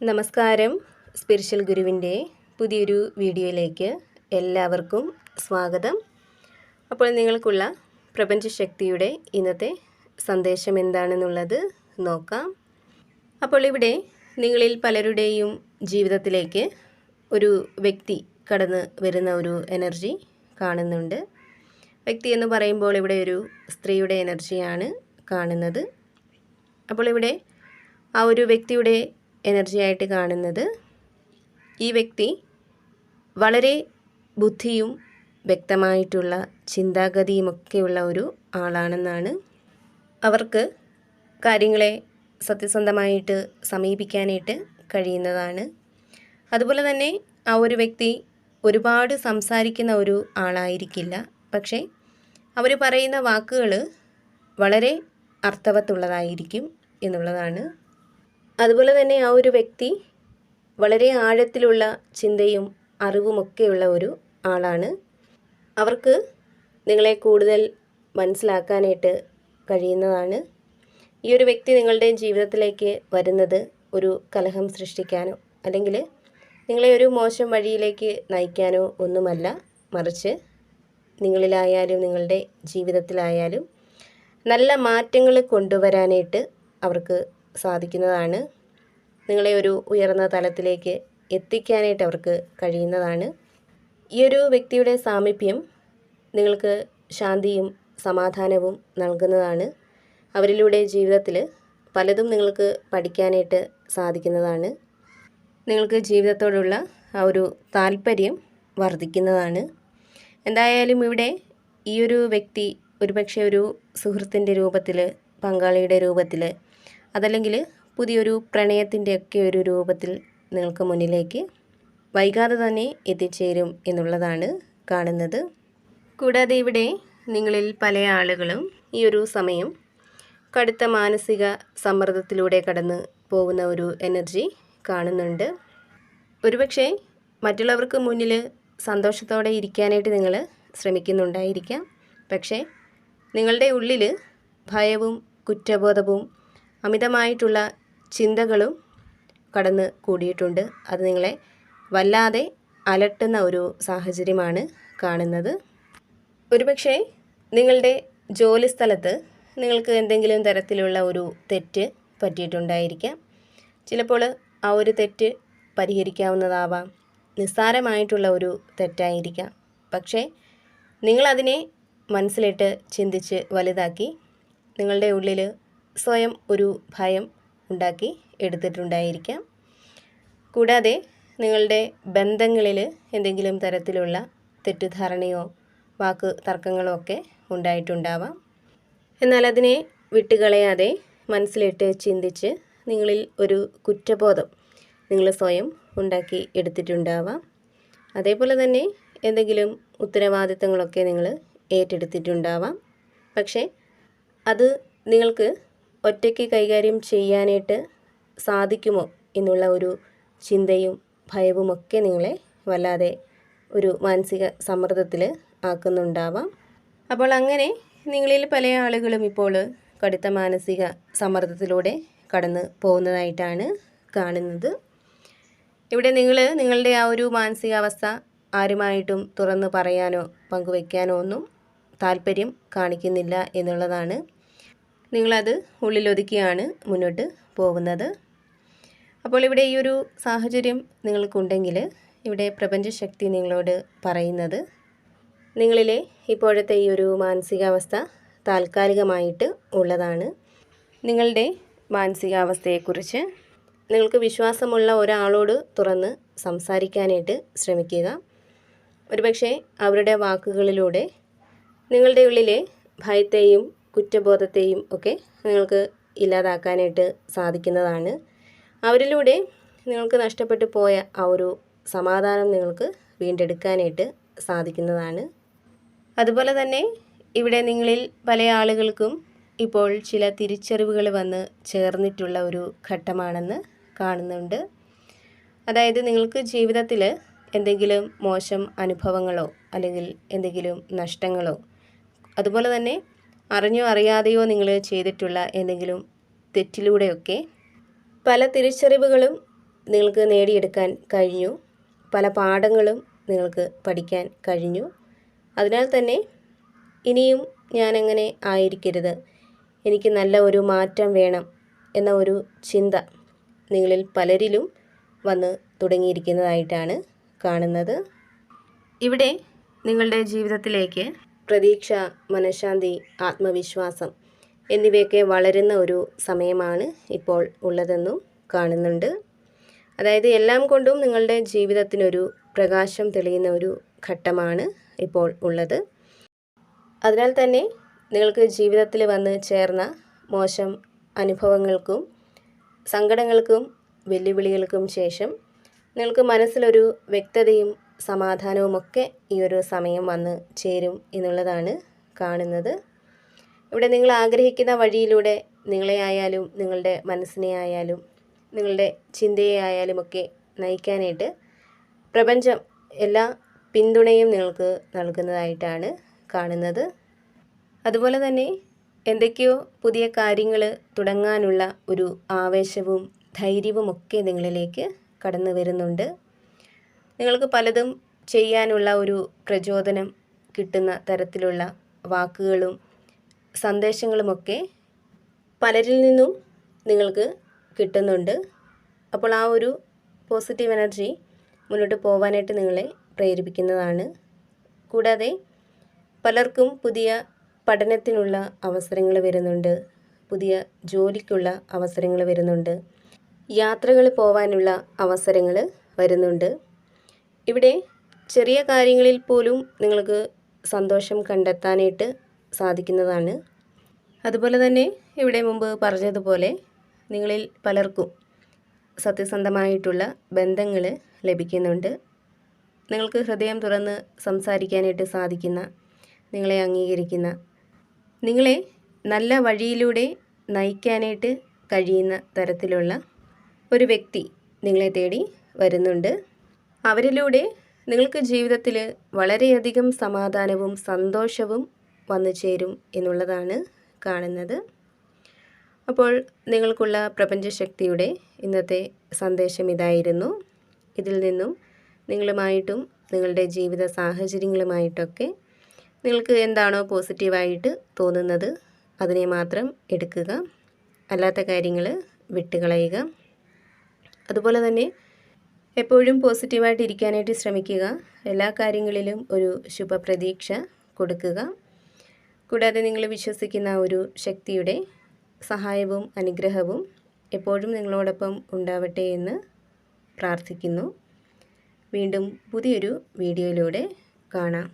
നമസ്കാരം. സ്പിരിച്വൽ ഗുരുവിൻ്റെ പുതിയൊരു വീഡിയോയിലേക്ക് എല്ലാവർക്കും സ്വാഗതം. അപ്പോൾ നിങ്ങൾക്കുള്ള പ്രപഞ്ചശക്തിയുടെ ഇന്നത്തെ സന്ദേശം എന്താണെന്നുള്ളത് നോക്കാം. അപ്പോൾ ഇവിടെ നിങ്ങളിൽ പലരുടെയും ജീവിതത്തിലേക്ക് ഒരു വ്യക്തി കടന്നു വരുന്ന ഒരു എനർജി കാണുന്നുണ്ട്. വ്യക്തി എന്ന് പറയുമ്പോൾ ഇവിടെ ഒരു സ്ത്രീയുടെ എനർജിയാണ് കാണുന്നത്. അപ്പോൾ ഇവിടെ ആ ഒരു വ്യക്തിയുടെ എനർജിയായിട്ട് കാണുന്നത് ഈ വ്യക്തി വളരെ ബുദ്ധിയും വ്യക്തമായിട്ടുള്ള ചിന്താഗതിയുമൊക്കെയുള്ള ഒരു ആളാണെന്നാണ്. അവർക്ക് കാര്യങ്ങളെ സത്യസന്ധമായിട്ട് സമീപിക്കാനായിട്ട് കഴിയുന്നതാണ്. അതുപോലെ തന്നെ ആ ഒരു വ്യക്തി ഒരുപാട് സംസാരിക്കുന്ന ഒരു ആളായിരിക്കില്ല. പക്ഷേ അവർ പറയുന്ന വാക്കുകൾ വളരെ അർത്ഥവത്തുള്ളതായിരിക്കും എന്നുള്ളതാണ്. അതുപോലെ തന്നെ ആ ഒരു വ്യക്തി വളരെ ആഴത്തിലുള്ള ചിന്തയും അറിവുമൊക്കെയുള്ള ഒരു ആളാണ്. അവർക്ക് നിങ്ങളെ കൂടുതൽ മനസ്സിലാക്കാനായിട്ട് കഴിയുന്നതാണ്. ഈ ഒരു വ്യക്തി നിങ്ങളുടെ ജീവിതത്തിലേക്ക് വരുന്നത് ഒരു കലഹം സൃഷ്ടിക്കാനോ അല്ലെങ്കിൽ നിങ്ങളെ ഒരു മോശം വഴിയിലേക്ക് നയിക്കാനോ ഒന്നുമല്ല, മറിച്ച് നിങ്ങളിലായാലും നിങ്ങളുടെ ജീവിതത്തിലായാലും നല്ല മാറ്റങ്ങൾ കൊണ്ടുവരാനായിട്ട് അവർക്ക് സാധിക്കുന്നതാണ്. നിങ്ങളെ ഒരു ഉയർന്ന തലത്തിലേക്ക് എത്തിക്കാനായിട്ട് അവർക്ക് കഴിയുന്നതാണ്. ഈ ഒരു വ്യക്തിയുടെ സാമീപ്യം നിങ്ങൾക്ക് ശാന്തിയും സമാധാനവും നൽകുന്നതാണ്. അവരിലൂടെ ജീവിതത്തിൽ പലതും നിങ്ങൾക്ക് പഠിക്കാനായിട്ട് സാധിക്കുന്നതാണ്. നിങ്ങൾക്ക് ജീവിതത്തോടുള്ള ആ ഒരു താല്പര്യം വർദ്ധിക്കുന്നതാണ്. എന്തായാലും ഇവിടെ ഈ ഒരു വ്യക്തി ഒരുപക്ഷെ ഒരു സുഹൃത്തിൻ്റെ രൂപത്തിൽ, പങ്കാളിയുടെ രൂപത്തിൽ, അതല്ലെങ്കിൽ പുതിയൊരു പ്രണയത്തിൻ്റെയൊക്കെ ഒരു രൂപത്തിൽ നിങ്ങൾക്ക് മുന്നിലേക്ക് വൈകാതെ തന്നെ എത്തിച്ചേരും എന്നുള്ളതാണ് കാണുന്നത്. കൂടാതെ ഇവിടെ നിങ്ങളിൽ പല ആളുകളും ഈ ഒരു സമയം കടുത്ത മാനസിക സമ്മർദ്ദത്തിലൂടെ കടന്ന് പോകുന്ന ഒരു എനർജി കാണുന്നുണ്ട്. ഒരുപക്ഷെ മറ്റുള്ളവർക്ക് മുന്നിൽ സന്തോഷത്തോടെ ഇരിക്കാനായിട്ട് നിങ്ങൾ ശ്രമിക്കുന്നുണ്ടായിരിക്കാം. പക്ഷേ നിങ്ങളുടെ ഉള്ളിൽ ഭയവും കുറ്റബോധവും അമിതമായിട്ടുള്ള ചിന്തകളും കടന്ന് കൂടിയിട്ടുണ്ട്. അത് നിങ്ങളെ വല്ലാതെ അലട്ടുന്ന ഒരു സാഹചര്യമാണ് കാണുന്നത്. ഒരുപക്ഷെ നിങ്ങളുടെ ജോലി സ്ഥലത്ത് നിങ്ങൾക്ക് എന്തെങ്കിലും തരത്തിലുള്ള ഒരു തെറ്റ് പറ്റിയിട്ടുണ്ടായിരിക്കാം. ചിലപ്പോൾ ആ ഒരു തെറ്റ് പരിഹരിക്കാവുന്നതാവാം, നിസ്സാരമായിട്ടുള്ള ഒരു തെറ്റായിരിക്കാം. പക്ഷേ നിങ്ങളതിനെ മനസ്സിലിട്ട് ചിന്തിച്ച് വലുതാക്കി നിങ്ങളുടെ ഉള്ളിൽ സ്വയം ഒരു ഭയം ഉണ്ടാക്കി എടുത്തിട്ടുണ്ടായിരിക്കാം. കൂടാതെ നിങ്ങളുടെ ബന്ധങ്ങളിൽ എന്തെങ്കിലും തരത്തിലുള്ള തെറ്റിദ്ധാരണയോ വാക്ക് തർക്കങ്ങളോ ഒക്കെ ഉണ്ടായിട്ടുണ്ടാവാം. എന്നാൽ അതിനെ വിട്ടുകളയാതെ മനസ്സിലിട്ട് ചിന്തിച്ച് നിങ്ങളിൽ ഒരു കുറ്റബോധം നിങ്ങൾ സ്വയം ഉണ്ടാക്കി എടുത്തിട്ടുണ്ടാവാം. അതേപോലെ തന്നെ എന്തെങ്കിലും ഉത്തരവാദിത്തങ്ങളൊക്കെ നിങ്ങൾ ഏറ്റെടുത്തിട്ടുണ്ടാവാം. പക്ഷേ അത് നിങ്ങൾക്ക് ഒറ്റയ്ക്ക് കൈകാര്യം ചെയ്യാനായിട്ട് സാധിക്കുമോ എന്നുള്ള ഒരു ചിന്തയും ഭയവുമൊക്കെ നിങ്ങളെ വല്ലാതെ ഒരു മാനസിക സമ്മർദ്ദത്തിൽ ആക്കുന്നുണ്ടാവാം. അപ്പോൾ അങ്ങനെ നിങ്ങളിൽ പല ആളുകളും ഇപ്പോൾ കടുത്ത മാനസിക സമ്മർദ്ദത്തിലൂടെ കടന്നു പോകുന്നതായിട്ടാണ് കാണുന്നത്. ഇവിടെ നിങ്ങളുടെ ആ ഒരു മാനസികാവസ്ഥ ആരുമായിട്ടും തുറന്നു പറയാനോ പങ്കുവയ്ക്കാനോ ഒന്നും താല്പര്യം കാണിക്കുന്നില്ല എന്നുള്ളതാണ്. നിങ്ങളത് ഉള്ളിലൊതുക്കിയാണ് മുന്നോട്ട് പോകുന്നത്. അപ്പോൾ ഇവിടെ ഈ ഒരു സാഹചര്യം നിങ്ങൾക്കുണ്ടെങ്കിൽ ഇവിടെ പ്രപഞ്ചശക്തി നിങ്ങളോട് പറയുന്നത് നിങ്ങളിലെ ഇപ്പോഴത്തെ ഈ ഒരു മാനസികാവസ്ഥ താൽക്കാലികമായിട്ട് ഉള്ളതാണ്. നിങ്ങളുടെ മാനസികാവസ്ഥയെക്കുറിച്ച് നിങ്ങൾക്ക് വിശ്വാസമുള്ള ഒരാളോട് തുറന്ന് സംസാരിക്കാനായിട്ട് ശ്രമിക്കുക. ഒരുപക്ഷെ അവരുടെ വാക്കുകളിലൂടെ നിങ്ങളുടെ ഉള്ളിലെ ഭയത്തെയും കുറ്റബോധത്തെയും ഒക്കെ നിങ്ങൾക്ക് ഇല്ലാതാക്കാനായിട്ട് സാധിക്കുന്നതാണ്. അവരിലൂടെ നിങ്ങൾക്ക് നഷ്ടപ്പെട്ടു പോയ ആ ഒരു സമാധാനം നിങ്ങൾക്ക് വീണ്ടെടുക്കാനായിട്ട് സാധിക്കുന്നതാണ്. അതുപോലെ തന്നെ ഇവിടെ നിങ്ങളിൽ പല ആളുകൾക്കും ഇപ്പോൾ ചില തിരിച്ചറിവുകൾ വന്ന് ചേർന്നിട്ടുള്ള ഒരു ഘട്ടമാണെന്ന് കാണുന്നുണ്ട്. അതായത് നിങ്ങൾക്ക് ജീവിതത്തിൽ എന്തെങ്കിലും മോശം അനുഭവങ്ങളോ അല്ലെങ്കിൽ എന്തെങ്കിലും നഷ്ടങ്ങളോ അതുപോലെ തന്നെ അറിഞ്ഞോ അറിയാതെയോ നിങ്ങൾ ചെയ്തിട്ടുള്ള എന്തെങ്കിലും തെറ്റിലൂടെയൊക്കെ പല തിരിച്ചറിവുകളും നിങ്ങൾക്ക് നേടിയെടുക്കാൻ കഴിഞ്ഞു. പല പാഠങ്ങളും നിങ്ങൾക്ക് പഠിക്കാൻ കഴിഞ്ഞു. അതിനാൽ തന്നെ ഇനിയും ഞാനങ്ങനെ ആയിരിക്കരുത്, എനിക്ക് നല്ല ഒരു മാറ്റം വേണം എന്ന ഒരു ചിന്ത നിങ്ങളിൽ പലരിലും വന്ന് തുടങ്ങിയിരിക്കുന്നതായിട്ടാണ് കാണുന്നത്. ഇവിടെ നിങ്ങളുടെ ജീവിതത്തിലേക്ക് പ്രതീക്ഷ, മനഃശാന്തി, ആത്മവിശ്വാസം എന്നിവയൊക്കെ വളരുന്ന ഒരു സമയമാണ് ഇപ്പോൾ ഉള്ളതെന്നും കാണുന്നുണ്ട്. അതായത് എല്ലാം കൊണ്ടും നിങ്ങളുടെ ജീവിതത്തിനൊരു പ്രകാശം തെളിയുന്ന ഒരു ഘട്ടമാണ് ഇപ്പോൾ ഉള്ളത്. അതിനാൽ തന്നെ നിങ്ങൾക്ക് ജീവിതത്തിൽ വന്ന് ചേർന്ന മോശം അനുഭവങ്ങൾക്കും സങ്കടങ്ങൾക്കും വെല്ലുവിളികൾക്കും ശേഷം നിങ്ങൾക്ക് മനസ്സിലൊരു വ്യക്തതയും സമാധാനവുമൊക്കെ ഈ ഒരു സമയം വന്ന് ചേരും എന്നുള്ളതാണ് കാണുന്നത്. ഇവിടെ നിങ്ങൾ ആഗ്രഹിക്കുന്ന വഴിയിലൂടെ നിങ്ങളെ ആയാലും നിങ്ങളുടെ മനസ്സിനെ ആയാലും നിങ്ങളുടെ ചിന്തയെ ആയാലുമൊക്കെ നയിക്കാനായിട്ട് പ്രപഞ്ചം എല്ലാ പിന്തുണയും നിങ്ങൾക്ക് നൽകുന്നതായിട്ടാണ് കാണുന്നത്. അതുപോലെ തന്നെ എന്തൊക്കെയോ പുതിയ കാര്യങ്ങൾ തുടങ്ങാനുള്ള ഒരു ആവേശവും ധൈര്യവുമൊക്കെ നിങ്ങളിലേക്ക് കടന്നു വരുന്നുണ്ട്. നിങ്ങൾക്ക് പലതും ചെയ്യാനുള്ള ഒരു പ്രചോദനം കിട്ടുന്ന തരത്തിലുള്ള വാക്കുകളും സന്ദേശങ്ങളുമൊക്കെ പലരിൽ നിന്നും നിങ്ങൾക്ക് കിട്ടുന്നുണ്ട്. അപ്പോൾ ആ ഒരു പോസിറ്റീവ് എനർജി മുന്നോട്ട് പോകാനായിട്ട് നിങ്ങളെ പ്രേരിപ്പിക്കുന്നതാണ്. കൂടാതെ പലർക്കും പുതിയ പഠനത്തിനുള്ള അവസരങ്ങൾ വരുന്നുണ്ട്, പുതിയ ജോലിക്കുള്ള അവസരങ്ങൾ വരുന്നുണ്ട്, യാത്രകൾ പോകാനുള്ള അവസരങ്ങൾ വരുന്നുണ്ട്. ഇവിടെ ചെറിയ കാര്യങ്ങളിൽ പോലും നിങ്ങൾക്ക് സന്തോഷം കണ്ടെത്താനായിട്ട് സാധിക്കുന്നതാണ്. അതുപോലെ തന്നെ ഇവിടെ മുമ്പ് പറഞ്ഞതുപോലെ നിങ്ങളിൽ പലർക്കും സത്യസന്ധമായിട്ടുള്ള ബന്ധങ്ങൾ ലഭിക്കുന്നുണ്ട്. നിങ്ങൾക്ക് ഹൃദയം തുറന്ന് സംസാരിക്കാനായിട്ട് സാധിക്കുന്ന, നിങ്ങളെ അംഗീകരിക്കുന്ന, നിങ്ങളെ നല്ല വഴിയിലൂടെ നയിക്കാനായിട്ട് കഴിയുന്ന തരത്തിലുള്ള ഒരു വ്യക്തി നിങ്ങളെ തേടി വരുന്നുണ്ട്. അവരിലൂടെ നിങ്ങൾക്ക് ജീവിതത്തിൽ വളരെയധികം സമാധാനവും സന്തോഷവും വന്നു ചേരും എന്നുള്ളതാണ് കാണുന്നത്. അപ്പോൾ നിങ്ങൾക്കുള്ള പ്രപഞ്ചശക്തിയുടെ ഇന്നത്തെ സന്ദേശം ഇതായിരുന്നു. ഇതിൽ നിന്നും നിങ്ങളുമായിട്ടും നിങ്ങളുടെ ജീവിത സാഹചര്യങ്ങളുമായിട്ടൊക്കെ നിങ്ങൾക്ക് എന്താണോ പോസിറ്റീവായിട്ട് തോന്നുന്നത് അതിനെ മാത്രം എടുക്കുക, അല്ലാത്ത കാര്യങ്ങൾ വിട്ടുകളയുക. അതുപോലെ തന്നെ എപ്പോഴും പോസിറ്റീവായിട്ട് ഇരിക്കാനായിട്ട് ശ്രമിക്കുക. എല്ലാ കാര്യങ്ങളിലും ഒരു ശുഭപ്രതീക്ഷ കൊടുക്കുക. കൂടാതെ നിങ്ങൾ വിശ്വസിക്കുന്ന ഒരു ശക്തിയുടെ സഹായവും അനുഗ്രഹവും എപ്പോഴും നിങ്ങളോടൊപ്പം ഉണ്ടാവട്ടെ എന്ന് പ്രാർത്ഥിക്കുന്നു. വീണ്ടും പുതിയൊരു വീഡിയോയിലൂടെ കാണാം.